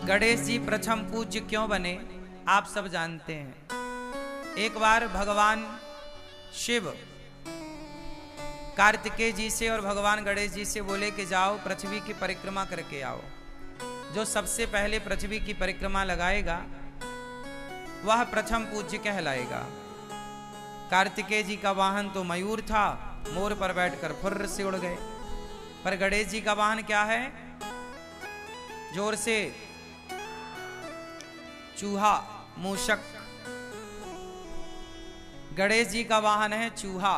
गणेश जी प्रथम पूज्य क्यों बने आप सब जानते हैं। एक बार भगवान शिव कार्तिकेय जी से और भगवान गणेश जी से बोले कि जाओ पृथ्वी की परिक्रमा करके आओ। जो सबसे पहले पृथ्वी की परिक्रमा लगाएगा वह प्रथम पूज्य कहलाएगा। कार्तिकेय जी का वाहन तो मयूर था, मोर पर बैठकर फुर्र से उड़ गए। पर गणेश जी का वाहन क्या है? जोर से चूहा, मूषक। गणेश जी का वाहन है चूहा।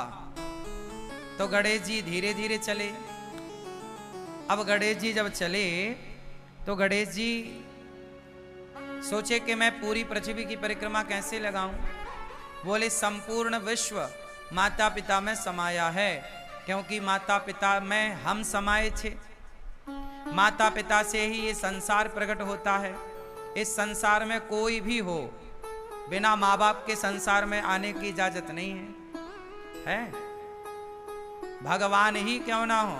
तो गणेश जी धीरे धीरे चले। अब गणेश जी जब चले तो गणेश जी सोचे कि मैं पूरी पृथ्वी की परिक्रमा कैसे लगाऊं। बोले संपूर्ण विश्व माता पिता में समाया है, क्योंकि माता पिता में हम समाये थे। माता पिता से ही ये संसार प्रकट होता है। इस संसार में कोई भी हो, बिना माँ बाप के संसार में आने की इजाजत नहीं है। भगवान ही क्यों ना हो,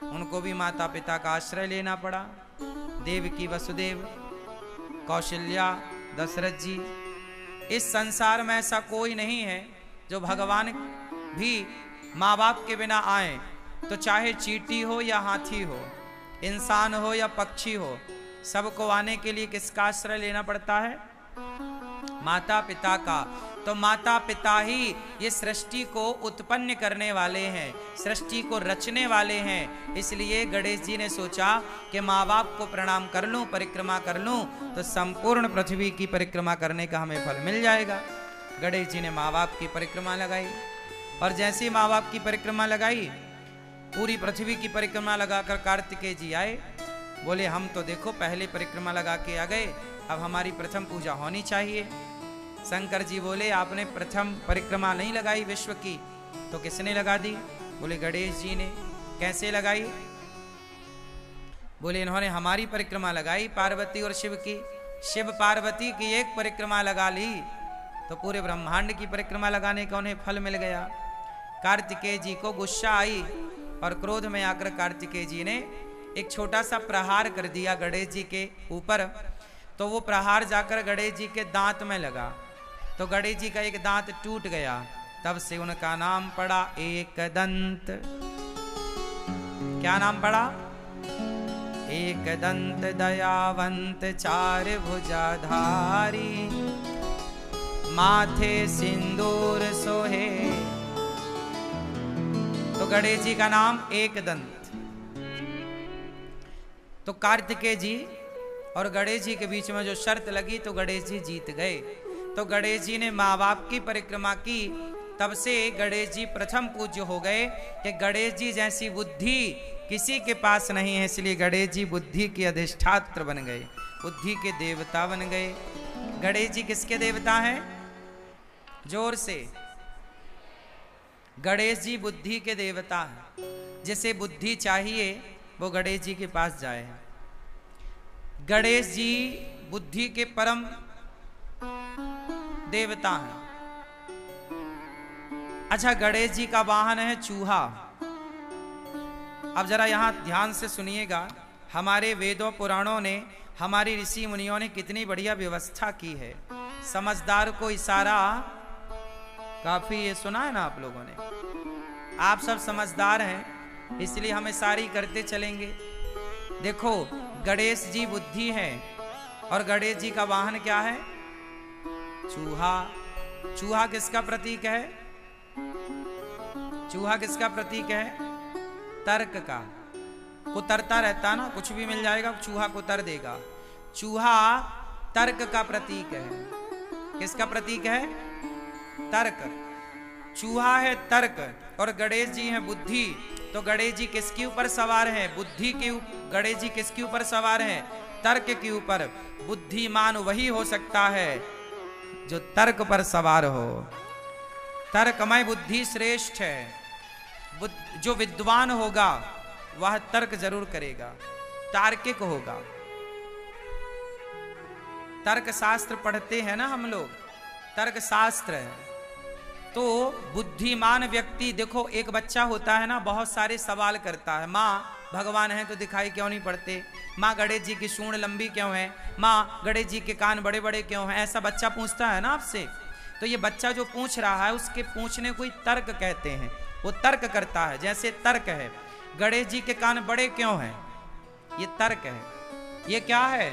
उनको भी माता पिता का आश्रय लेना पड़ा। देवकी वसुदेव, कौशल्या, दशरथ जी। इस संसार में ऐसा कोई नहीं है जो भगवान भी माँ बाप के बिना आए। तो चाहे चींटी हो या हाथी हो, इंसान हो या पक्षी हो, सबको आने के लिए किसका आश्रय लेना पड़ता है? माता पिता का। तो माता पिता ही ये सृष्टि को उत्पन्न करने वाले हैं, सृष्टि को रचने वाले हैं। इसलिए गणेश जी ने सोचा कि माँ बाप को प्रणाम कर लूं, परिक्रमा कर लूं, तो संपूर्ण पृथ्वी की परिक्रमा करने का हमें फल मिल जाएगा। गणेश जी ने माँ बाप की परिक्रमा लगाई, और जैसे माँ बाप की परिक्रमा लगाई, पूरी पृथ्वी की परिक्रमा लगाकर कार्तिकेय जी आए। बोले हम तो देखो पहले परिक्रमा लगा के आ गए, अब हमारी प्रथम पूजा होनी चाहिए। शंकर जी बोले आपने प्रथम परिक्रमा नहीं लगाई विश्व की, तो किसने लगा दी? बोले गणेश जी ने। कैसे लगाई? बोले इन्होंने हमारी परिक्रमा लगाई, पार्वती और शिव की। शिव पार्वती की एक परिक्रमा लगा ली तो पूरे ब्रह्मांड की परिक्रमा लगाने का उन्हें फल मिल गया। कार्तिकेय जी को गुस्सा आई और क्रोध में आकर कार्तिकेय जी ने एक छोटा सा प्रहार कर दिया गणेश जी के ऊपर। तो वो प्रहार जाकर गणेश जी के दांत में लगा, तो गणेश जी का एक दांत टूट गया। तब से उनका नाम पड़ा एकदंत। क्या नाम पड़ा? एकदंत दयावंत चार भुजाधारी, माथे सिंदूर सोहे। तो गणेश जी का नाम एकदंत। तो कार्तिकेय जी और गणेश जी के बीच में जो शर्त लगी तो गणेश जी जीत गए। तो गणेश जी ने माँ बाप की परिक्रमा की, तब से गणेश जी प्रथम पूज्य हो गए कि गणेश जी जैसी बुद्धि किसी के पास नहीं है। इसलिए गणेश जी बुद्धि के अधिष्ठात्र बन गए, बुद्धि के देवता बन गए। गणेश जी किसके देवता हैं? जोर से। गणेश जी बुद्धि के देवता हैं। जिसे बुद्धि चाहिए वो गणेश जी के पास जाए। गणेश जी बुद्धि के परम देवता हैं। अच्छा, गणेश जी का वाहन है चूहा। अब जरा यहां ध्यान से सुनिएगा। हमारे वेदों पुराणों ने, हमारी ऋषि मुनियों ने कितनी बढ़िया व्यवस्था की है। समझदार को इशारा काफी, ये सुना है ना आप लोगों ने। आप सब समझदार हैं, इसलिए हमें सारी करते चलेंगे। देखो गणेश जी बुद्धि है, और गणेश जी का वाहन क्या है? चूहा। चूहा किसका प्रतीक है? चूहा किसका प्रतीक है? तर्क का। कुतरता रहता ना, कुछ भी मिल जाएगा चूहा कुतर देगा। चूहा तर्क का प्रतीक है। किसका प्रतीक है? तर्क। चूहा है तर्क और गणेश जी हैं बुद्धि। तो गणेश जी किसके ऊपर सवार हैं? बुद्धि के ऊपर। गणेश जी किसके ऊपर सवार हैं? तर्क के ऊपर। बुद्धिमान वही हो सकता है जो तर्क पर सवार हो। तर्कमय बुद्धि श्रेष्ठ है। जो विद्वान होगा वह तर्क जरूर करेगा, तार्किक होगा। तर्क शास्त्र पढ़ते हैं ना हम लोग, तर्क शास्त्र है। तो बुद्धिमान व्यक्ति, देखो एक बच्चा होता है ना, बहुत सारे सवाल करता है। माँ भगवान हैं तो दिखाई क्यों नहीं पड़ते? माँ गणेश जी की सूंड लंबी क्यों है? माँ गणेश जी के कान बड़े बड़े क्यों हैं? ऐसा बच्चा पूछता है ना आपसे। तो ये बच्चा जो पूछ रहा है उसके पूछने को ही तर्क कहते हैं। वो तर्क करता है। जैसे तर्क है, गणेश जी के कान बड़े क्यों हैं, ये तर्क है। ये क्या है?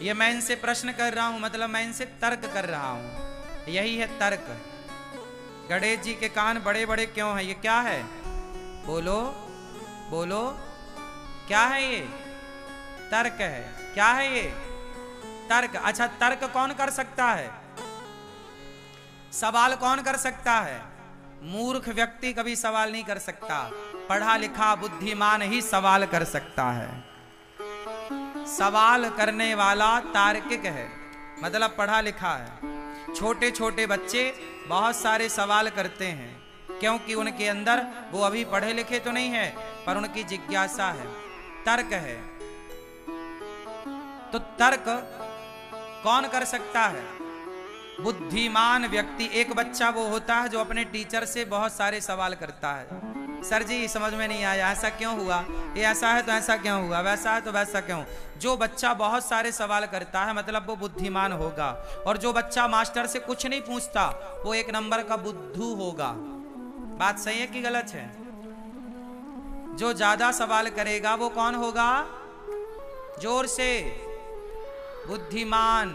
ये मैं इनसे प्रश्न कर रहा हूं, मतलब मैं इनसे तर्क कर रहा हूं, यही है तर्क। गणेश जी के कान बड़े बड़े क्यों हैं, ये क्या है? बोलो बोलो, क्या है ये? तर्क है। क्या है ये? तर्क। अच्छा, तर्क कौन कर सकता है? सवाल कौन कर सकता है? मूर्ख व्यक्ति कभी सवाल नहीं कर सकता। पढ़ा लिखा बुद्धिमान ही सवाल कर सकता है। सवाल करने वाला तार्किक है, मतलब पढ़ा लिखा है। छोटे छोटे बच्चे बहुत सारे सवाल करते हैं, क्योंकि उनके अंदर, वो अभी पढ़े लिखे तो नहीं है, पर उनकी जिज्ञासा है, तर्क है। तो तर्क कौन कर सकता है? बुद्धिमान व्यक्ति। एक बच्चा वो होता है जो अपने टीचर से बहुत सारे सवाल करता है। सर जी समझ में नहीं आया, ऐसा क्यों हुआ, ये ऐसा है तो ऐसा क्यों हुआ, वैसा है तो वैसा क्यों। जो बच्चा बहुत सारे सवाल करता है मतलब वो बुद्धिमान होगा। और जो बच्चा मास्टर से कुछ नहीं पूछता वो एक नंबर का बुद्धू होगा। बात सही है कि गलत है? जो ज्यादा सवाल करेगा वो कौन होगा? जोर से, बुद्धिमान।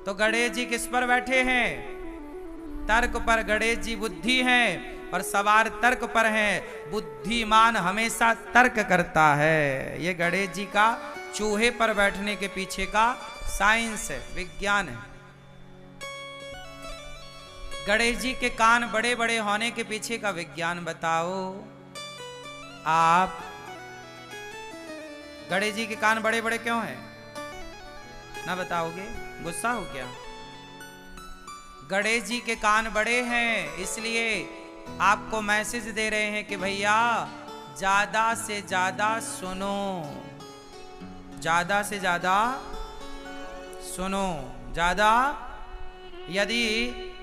तो गणेश जी किस पर बैठे हैं? तर्क पर। गणेश जी बुद्धि हैं और सवार तर्क पर हैं। बुद्धिमान हमेशा तर्क करता है। ये गणेश जी का चूहे पर बैठने के पीछे का साइंस है, विज्ञान है। गणेश जी के कान बड़े बड़े होने के पीछे का विज्ञान बताओ आप। गणेश जी के कान बड़े बड़े क्यों हैं? ना बताओगे? गुस्सा हो क्या? गणेश जी के कान बड़े हैं इसलिए आपको मैसेज दे रहे हैं कि भैया ज्यादा से ज्यादा सुनो, ज्यादा से ज्यादा सुनो। ज्यादा, यदि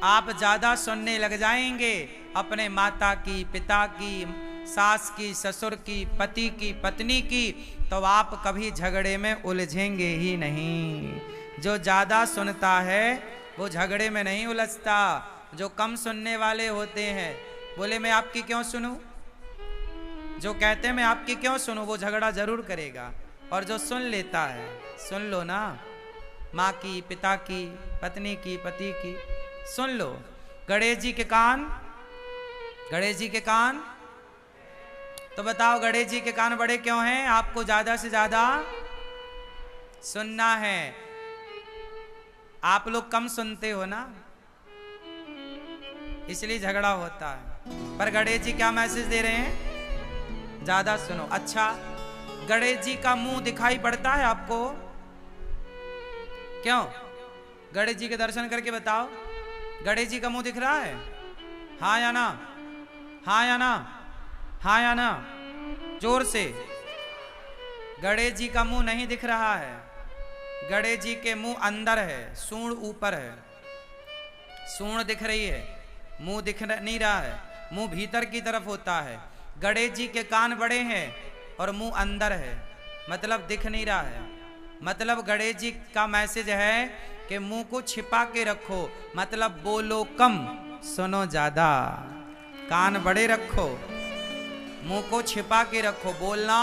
आप ज्यादा सुनने लग जाएंगे अपने माता की, पिता की, सास की, ससुर की, पति की, पत्नी की, तो आप कभी झगड़े में उलझेंगे ही नहीं। जो ज्यादा सुनता है वो झगड़े में नहीं उलझता। जो कम सुनने वाले होते हैं, बोले मैं आपकी क्यों सुनूं, जो कहते हैं मैं आपकी क्यों सुनूं, वो झगड़ा जरूर करेगा। और जो सुन लेता है, सुन लो ना, माँ की, पिता की, पत्नी की, पति की, सुन लो। गणेश जी के कान, गणेश जी के कान, तो बताओ गणेश जी के कान बड़े क्यों हैं? आपको ज्यादा से ज्यादा सुनना है। आप लोग कम सुनते हो ना, इसलिए झगड़ा होता है। पर गणेश जी क्या मैसेज दे रहे हैं? ज्यादा सुनो। अच्छा, गणेश जी का मुंह दिखाई पड़ता है आपको? क्यों? गणेश जी के दर्शन करके बताओ, गणेश जी का मुंह दिख रहा है? हाँ या ना? हाँ या ना? हाँ या ना? जोर से। गणेश जी का मुंह नहीं दिख रहा है। गणेश जी के मुंह अंदर है, सूंड ऊपर है। सूंड दिख रही है, मुंह दिख नहीं रहा है। मुंह भीतर की तरफ होता है। गणेश जी के कान बड़े हैं और मुंह अंदर है, मतलब दिख नहीं रहा है। मतलब गणेश जी का मैसेज है कि मुंह को छिपा के रखो, मतलब बोलो कम, सुनो ज्यादा। कान बड़े रखो, मुंह को छिपा के रखो, बोलना।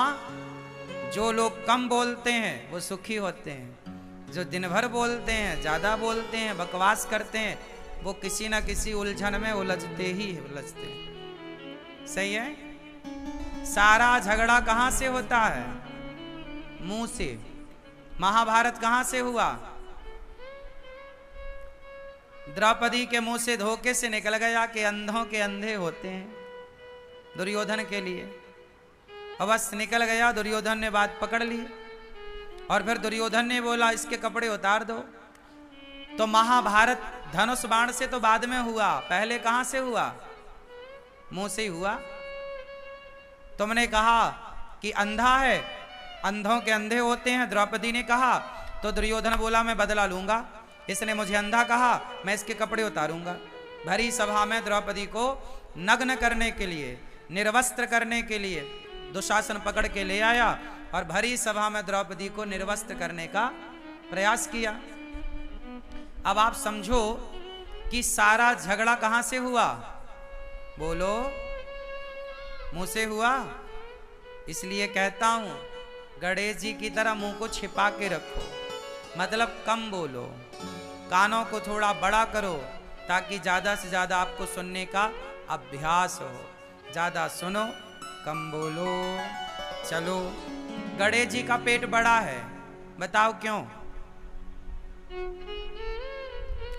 जो लोग कम बोलते हैं वो सुखी होते हैं। जो दिन भर बोलते हैं, ज्यादा बोलते हैं, बकवास करते हैं, वो किसी ना किसी उलझन में उलझते ही उलझते हैं। सही है? सारा झगड़ा कहां से होता है? मुंह से। महाभारत कहां से हुआ? द्रौपदी के मुंह से धोखे से निकल गया कि अंधों के अंधे होते हैं, दुर्योधन के लिए। अवश्य निकल गया, दुर्योधन ने बात पकड़ ली और फिर दुर्योधन ने बोला इसके कपड़े उतार दो। तो महाभारत धनुष बाण से तो बाद में हुआ, पहले कहां से हुआ? मुंह से ही हुआ। तुमने कहा कि अंधा है, अंधों के अंधे होते हैं, द्रौपदी ने कहा। तो दुर्योधन बोला मैं बदला लूंगा, इसने मुझे अंधा कहा, मैं इसके कपड़े उतारूंगा। भरी सभा में द्रौपदी को नग्न करने के लिए, निर्वस्त्र करने के लिए दुशासन पकड़ के ले आया और भरी सभा में द्रौपदी को निर्वस्त्र करने का प्रयास किया। अब आप समझो कि सारा झगड़ा कहां से हुआ? बोलो, मुंह से हुआ। इसलिए कहता हूं, गणेश जी की तरह मुंह को छिपा के रखो, मतलब कम बोलो, कानों को थोड़ा बड़ा करो ताकि ज्यादा से ज्यादा आपको सुनने का अभ्यास हो। ज्यादा सुनो, कम बोलो। चलो, गणेश जी का पेट बड़ा है, बताओ क्यों?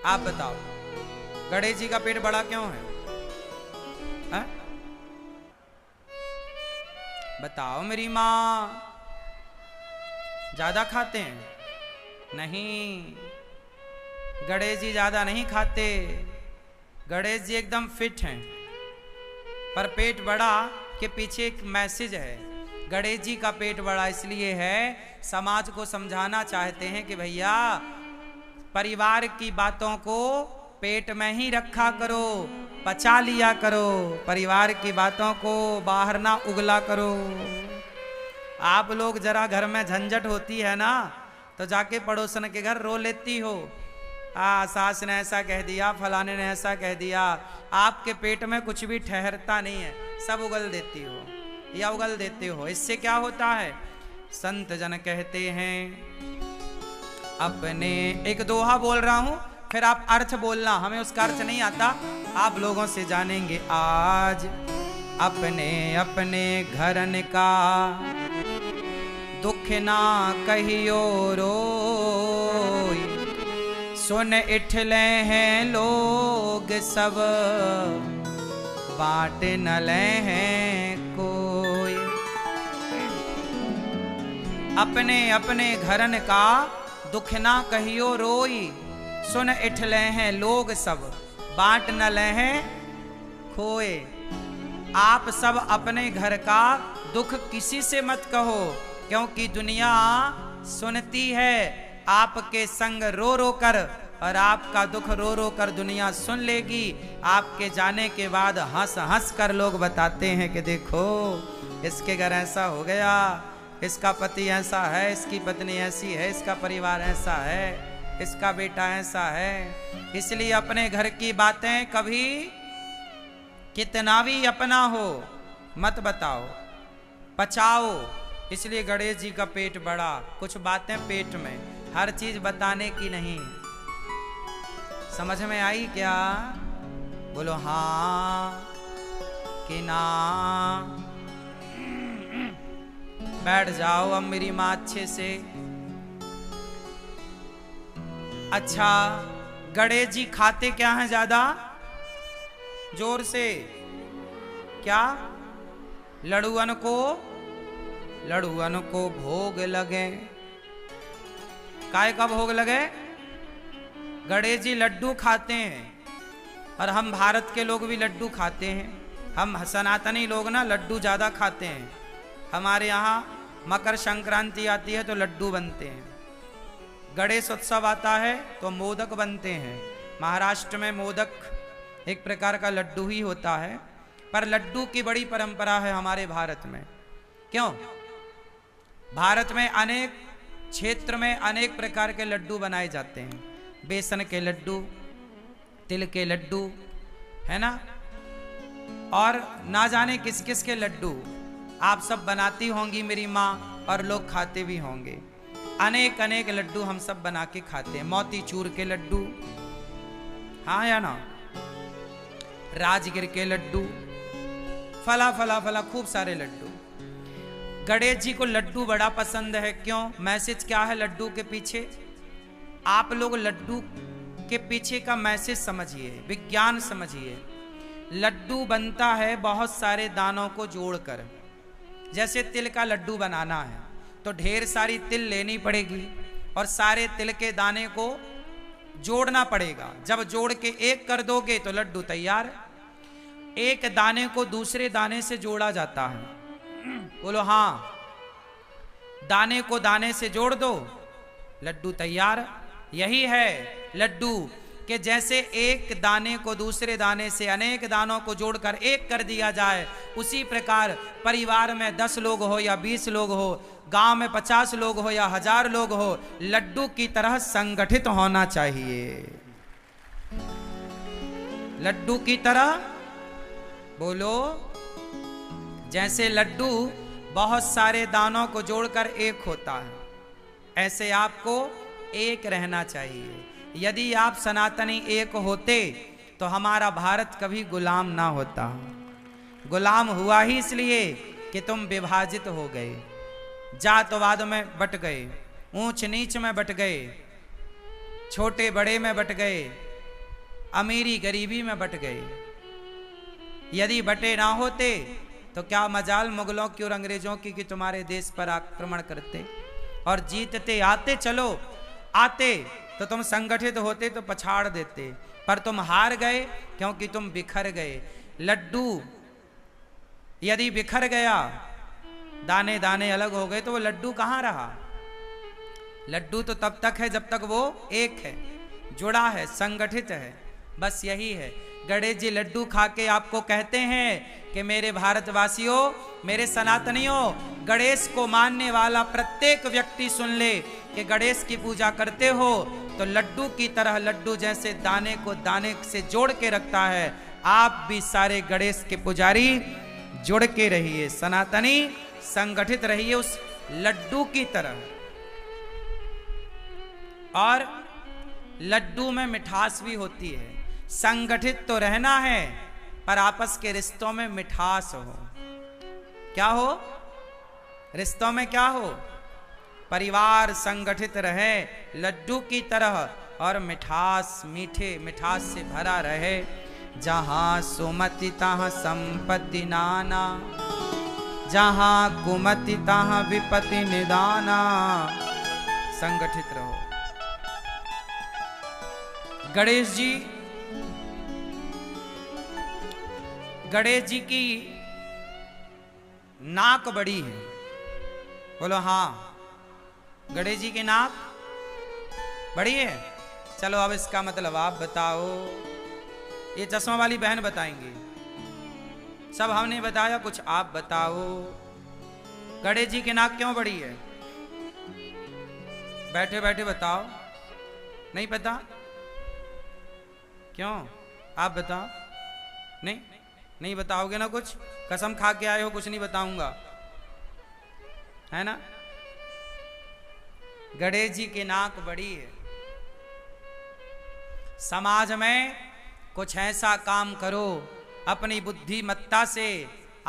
आप बताओ, गणेश जी का पेट बड़ा क्यों है? बताओ मेरी माँ। ज्यादा खाते हैं? नहीं, गणेश जी ज्यादा नहीं खाते। गणेश जी एकदम फिट हैं, पर पेट बड़ा के पीछे एक मैसेज है। गणेश जी का पेट बड़ा इसलिए है, समाज को समझाना चाहते हैं कि भैया परिवार की बातों को पेट में ही रखा करो, पचा लिया करो, परिवार की बातों को बाहर ना उगला करो। आप लोग जरा घर में झंझट होती है ना तो जाके पड़ोसन के घर रो लेती हो, सास ने ऐसा कह दिया, फलाने ने ऐसा कह दिया। आपके पेट में कुछ भी ठहरता नहीं है, सब उगल देती हो या उगल देते हो। इससे क्या होता है? संत जन कहते हैं, अपने, एक दोहा बोल रहा हूं, फिर आप अर्थ बोलना, हमें उसका अर्थ नहीं आता, आप लोगों से जानेंगे आज। अपने अपने घरन का दुख ना कहियो रोई, सुन इठले हैं लोग सब, बांट न ले हैं कोई। अपने अपने घरन का दुख ना कहियो रोई, सुन इठले हैं लोग सब, बांट न ले हैं खोए। आप सब अपने घर का दुख किसी से मत कहो, क्योंकि दुनिया सुनती है आपके संग रो रो कर, और आपका दुख रो रो कर दुनिया सुन लेगी। आपके जाने के बाद हंस हंस कर लोग बताते हैं कि देखो इसके घर ऐसा हो गया, इसका पति ऐसा है, इसकी पत्नी ऐसी है, इसका परिवार ऐसा है, इसका बेटा ऐसा है। इसलिए अपने घर की बातें कभी कितना भी अपना हो मत बताओ, पचाओ। इसलिए गणेश जी का पेट बड़ा, कुछ बातें पेट में, हर चीज बताने की नहीं। समझ में आई क्या? बोलो हाँ कि ना। बैठ जाओ अब मेरी माँ अच्छे से। अच्छा, गणेश जी खाते क्या हैं ज्यादा? जोर से, क्या? लड़ुअन को भोग लगे। काय का भोग लगे? गणेश जी लड्डू खाते हैं, और हम भारत के लोग भी लड्डू खाते हैं। हम सनातनी लोग ना लड्डू ज्यादा खाते हैं। हमारे यहाँ मकर संक्रांति आती है तो लड्डू बनते हैं, गणेश उत्सव आता है तो मोदक बनते हैं। महाराष्ट्र में मोदक एक प्रकार का लड्डू ही होता है, पर लड्डू की बड़ी परंपरा है हमारे भारत में। क्यों? भारत में अनेक क्षेत्र में अनेक प्रकार के लड्डू बनाए जाते हैं। बेसन के लड्डू, तिल के लड्डू, है ना, और ना जाने किस किस के लड्डू आप सब बनाती होंगी मेरी माँ, और लोग खाते भी होंगे। अनेक अनेक लड्डू हम सब बना के खाते हैं। मोतीचूर के लड्डू, हाँ या ना, राजगिर के लड्डू, फला फला फला खूब सारे लड्डू। गणेश जी को लड्डू बड़ा पसंद है। क्यों? मैसेज क्या है लड्डू के पीछे? आप लोग लड्डू के पीछे का मैसेज समझिए, विज्ञान समझिए। लड्डू बनता है बहुत सारे दानों को जोड़कर। जैसे तिल का लड्डू बनाना है तो ढेर सारी तिल लेनी पड़ेगी और सारे तिल के दाने को जोड़ना पड़ेगा। जब जोड़ के एक कर दोगे तो लड्डू तैयार। एक दाने को दूसरे दाने से जोड़ा जाता है। बोलो हाँ, दाने को दाने से जोड़ दो, लड्डू तैयार। यही है लड्डू। कि जैसे एक दाने को दूसरे दाने से अनेक दानों को जोड़कर एक कर दिया जाए, उसी प्रकार परिवार में 10 लोग हो या 20 लोग हो, गांव में 50 लोग हो या 1000 लोग हो, लड्डू की तरह संगठित होना चाहिए। लड्डू की तरह बोलो। जैसे लड्डू बहुत सारे दानों को जोड़कर एक होता है, ऐसे आपको एक रहना चाहिए। यदि आप सनातनी एक होते तो हमारा भारत कभी गुलाम ना होता। गुलाम हुआ ही इसलिए कि तुम विभाजित हो गए, जातवाद में बट गए, ऊंच नीच में बट गए, छोटे बड़े में बट गए, अमीरी गरीबी में बट गए। यदि बटे ना होते तो क्या मजाल मुगलों की और अंग्रेजों की कि तुम्हारे देश पर आक्रमण करते और जीतते। आते, चलो आते तो तुम संगठित होते तो पछाड़ देते, पर तुम हार गए क्योंकि तुम बिखर गए। लड्डू यदि बिखर गया, दाने दाने अलग हो गए, तो वो लड्डू कहाँ रहा? लड्डू तो तब तक है जब तक वो एक है, जुड़ा है, संगठित है। बस यही है। गणेश जी लड्डू खा के आपको कहते हैं कि मेरे भारतवासियों, मेरे सनातनियों, गणेश को मानने वाला प्रत्येक व्यक्ति सुन ले कि गणेश की पूजा करते हो तो लड्डू की तरह, लड्डू जैसे दाने को दाने से जोड़ के रखता है, आप भी सारे गणेश के पुजारी जुड़ के रहिए, सनातनी संगठित रहिए उस लड्डू की तरह। और लड्डू में मिठास भी होती है। संगठित तो रहना है पर आपस के रिश्तों में मिठास हो। क्या हो? रिश्तों में क्या हो? परिवार संगठित रहे लड्डू की तरह और मिठास, मीठे मिठास से भरा रहे। जहां सुमति तहां संपत्ति नाना, जहां कुमति तहां विपत्ति निदाना। संगठित रहो। गणेश जी की नाक बड़ी है। बोलो हाँ, गणेश जी की नाक बड़ी है। चलो अब इसका मतलब आप बताओ। ये चश्मा वाली बहन बताएंगी, सब हमने बताया, कुछ आप बताओ। गणेश जी की नाक क्यों बड़ी है? बैठे बैठे बताओ। नहीं पता? क्यों? आप बताओ। नहीं बताओगे ना? कुछ कसम खा के आए हो, कुछ नहीं बताऊंगा, है ना? गणेश जी की नाक बड़ी है। समाज में कुछ ऐसा काम करो अपनी बुद्धिमत्ता से,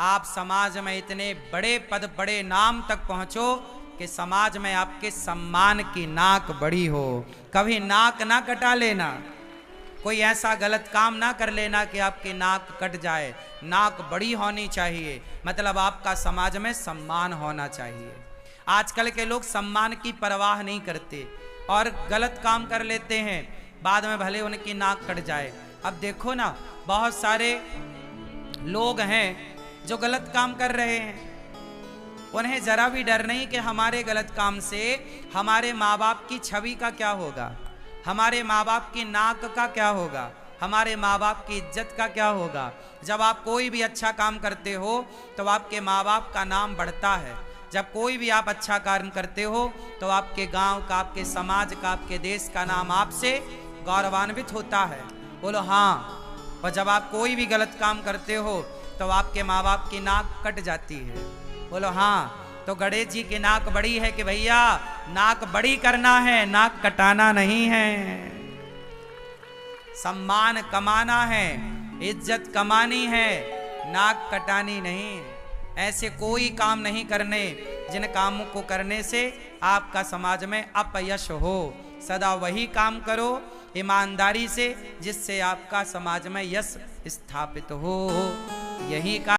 आप समाज में इतने बड़े पद, बड़े नाम तक पहुंचो कि समाज में आपके सम्मान की नाक बड़ी हो। कभी नाक ना कटा लेना, कोई ऐसा गलत काम ना कर लेना कि आपकी नाक कट जाए। नाक बड़ी होनी चाहिए, मतलब आपका समाज में सम्मान होना चाहिए। आजकल के लोग सम्मान की परवाह नहीं करते और गलत काम कर लेते हैं, बाद में भले उनकी नाक कट जाए। अब देखो ना, बहुत सारे लोग हैं जो गलत काम कर रहे हैं, उन्हें जरा भी डर नहीं कि हमारे गलत काम से हमारे माँ बाप की छवि का क्या होगा, हमारे माँ बाप की नाक का क्या होगा, हमारे माँ बाप की इज्जत का क्या होगा। जब आप कोई भी अच्छा काम करते हो तो आपके माँ बाप का नाम बढ़ता है। जब कोई भी आप अच्छा कार्य करते हो तो आपके गांव का, आपके समाज का, आपके देश का नाम आपसे गौरवान्वित होता है। बोलो हाँ। और जब आप कोई भी गलत काम करते हो तो आपके माँ बाप की नाक कट जाती है। बोलो हाँ। तो गणेश जी की नाक बड़ी है कि भैया नाक बड़ी करना है, नाक कटाना नहीं है। सम्मान कमाना है, इज्जत कमानी है, नाक कटानी नहीं। ऐसे कोई काम नहीं करने जिन कामों को करने से आपका समाज में अपयश हो। सदा वही काम करो ईमानदारी से जिससे आपका समाज में यश स्थापित हो। यही का